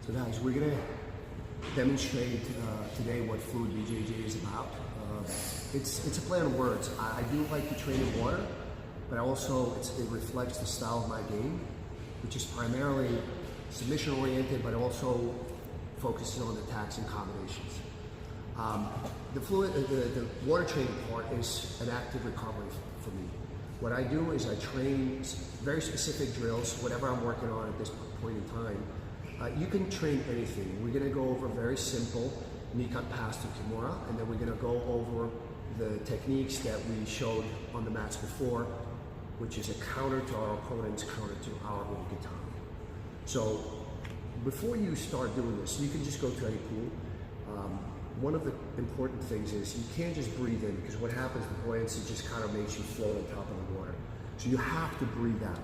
So guys, we're gonna demonstrate today what Fluid BJJ is about. It's a play on words. I do like to train in water, but also it reflects the style of my game, which is primarily submission oriented, but also focuses on attacks and combinations. The water training part is an active recovery for me. What I do is I train very specific drills, whatever I'm working on at this point in time. You can train anything. We're going to go over very simple knee cut pass to Kimura, and then we're going to go over the techniques that we showed on the mats before, which is a counter to our opponent's counter to our Unikitami. So before you start doing this, you can just go to any pool. One of the important things is you can't just breathe in, because what happens, the buoyancy just kind of makes you float on top of the water. So you have to breathe out.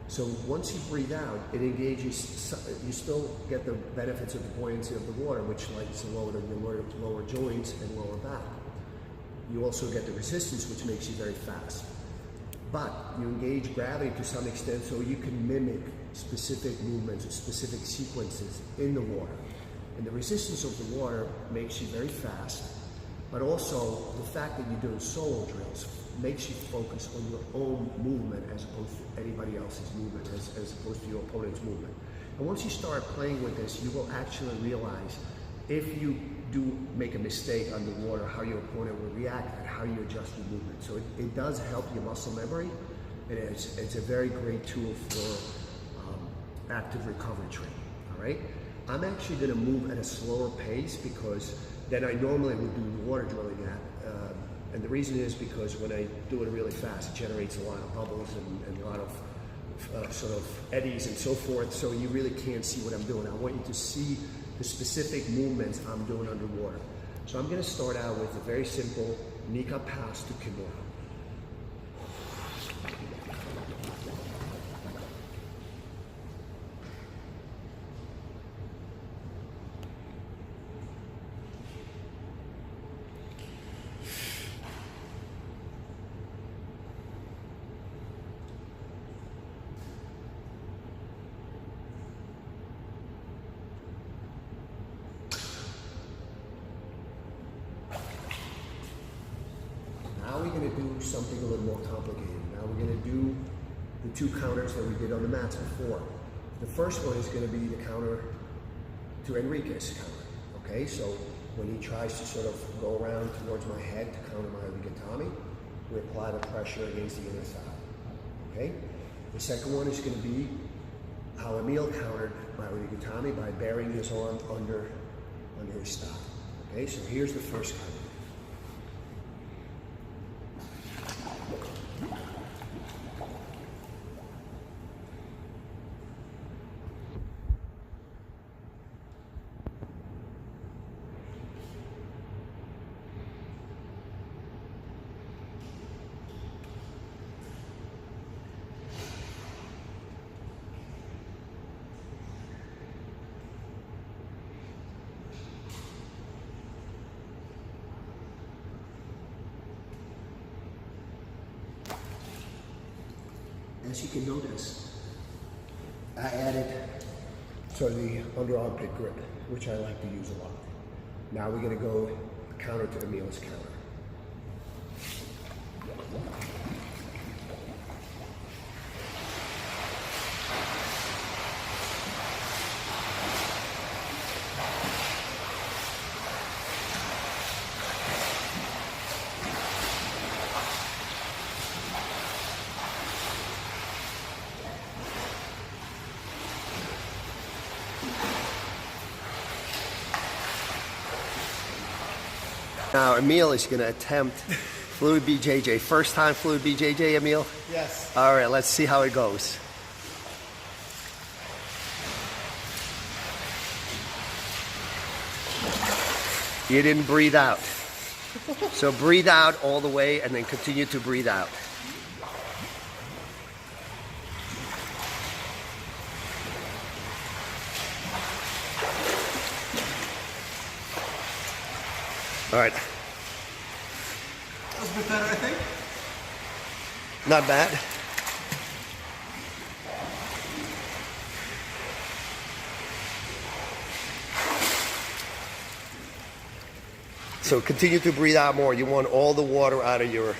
So once you breathe out, it engages, you still get the benefits of the buoyancy of the water, which likes to lower your lower joints and lower back. You also get the resistance, which makes you very fast. But you engage gravity to some extent so you can mimic specific movements or specific sequences in the water. And the resistance of the water makes you very fast, but also the fact that you're doing solo drills makes you focus on your own movement as opposed to anybody else's movement, as opposed to your opponent's movement. And once you start playing with this, you will actually realize if you do make a mistake underwater, how your opponent will react and how you adjust your movement. So it does help your muscle memory, and it's a very great tool for active recovery training, all right? I'm actually gonna move at a slower pace because than I normally would do water drilling at. And the reason is because when I do it really fast, it generates a lot of bubbles and a lot of sort of eddies and so forth, so you really can't see what I'm doing. I want you to see the specific movements I'm doing underwater. So I'm gonna start out with a very simple knee cut pass to Kimura. Now we're going to do something a little more complicated. Now we're going to do the two counters that we did on the mats before. The first one is going to be the counter to Enrique's counter. Okay, so when he tries to sort of go around towards my head to counter my Unikitami, we apply the pressure against the inner thigh. Okay, the second one is going to be how Emil countered my Unikitami by burying his arm under his thigh. Okay, so here's the first counter. As you can notice, I added sort of the under armpit grip, which I like to use a lot. Now we're going to go counter to Emil's counter. Now Emil is going to attempt Fluid BJJ. First time Fluid BJJ, Emil? Yes. All right, let's see how it goes. You didn't breathe out. So breathe out all the way and then continue to breathe out. All right. That was a bit better, I think. Not bad. So continue to breathe out more. You want all the water out of your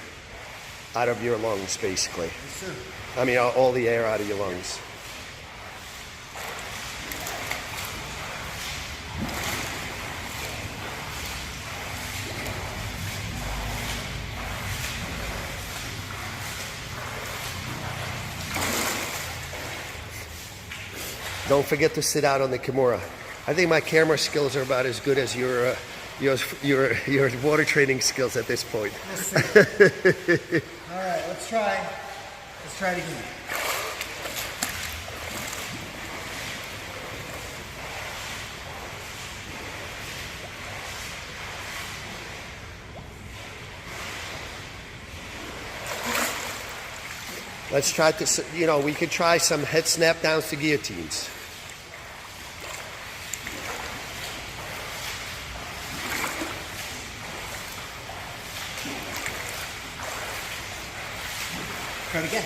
lungs, basically. Yes, sir. I mean, all the air out of your lungs. Don't forget to sit out on the Kimura. I think my camera skills are about as good as your water training skills at this point. We'll see. All right, let's try. Let's try it again. Let's try to, we could try some head snap downs to guillotines. Try it again.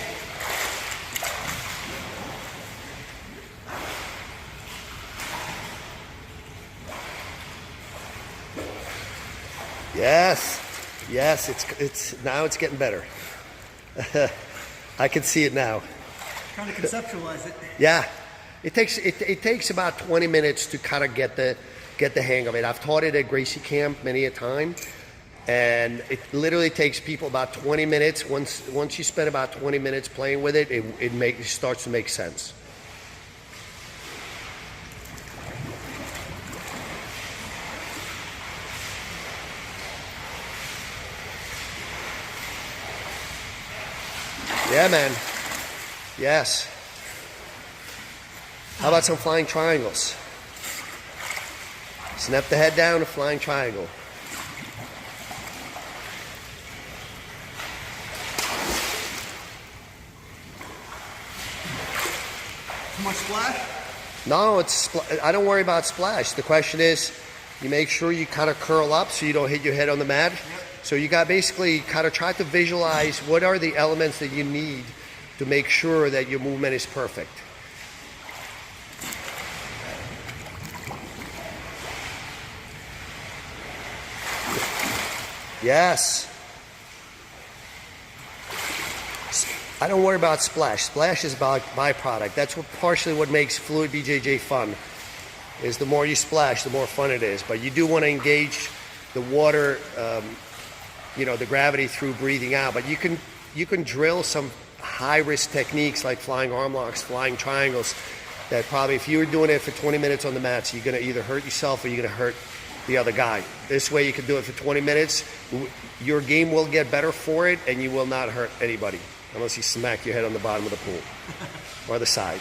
Yes, it's getting better. I can see it now. Trying to conceptualize it. Yeah, it takes about 20 minutes to kind of get the hang of it. I've taught it at Gracie Camp many a time, and it literally takes people about 20 minutes. Once you spend about 20 minutes playing with it, it starts to make sense. Yeah, man. Yes. How about some flying triangles? Snap the head down, a flying triangle. Too much splash? No, I don't worry about splash. The question is, you make sure you kind of curl up so you don't hit your head on the mat. Yep. So you got basically kind of try to visualize what are the elements that you need to make sure that your movement is perfect. Yes. I don't worry about splash. Splash is about byproduct. That's partially what makes Fluid BJJ fun. Is the more you splash, the more fun it is. But you do want to engage the water, the gravity through breathing out. But you can drill some high-risk techniques like flying arm locks, flying triangles, that probably if you were doing it for 20 minutes on the mats, you're going to either hurt yourself or you're going to hurt the other guy. This way you can do it for 20 minutes. Your game will get better for it, and you will not hurt anybody unless you smack your head on the bottom of the pool or the side.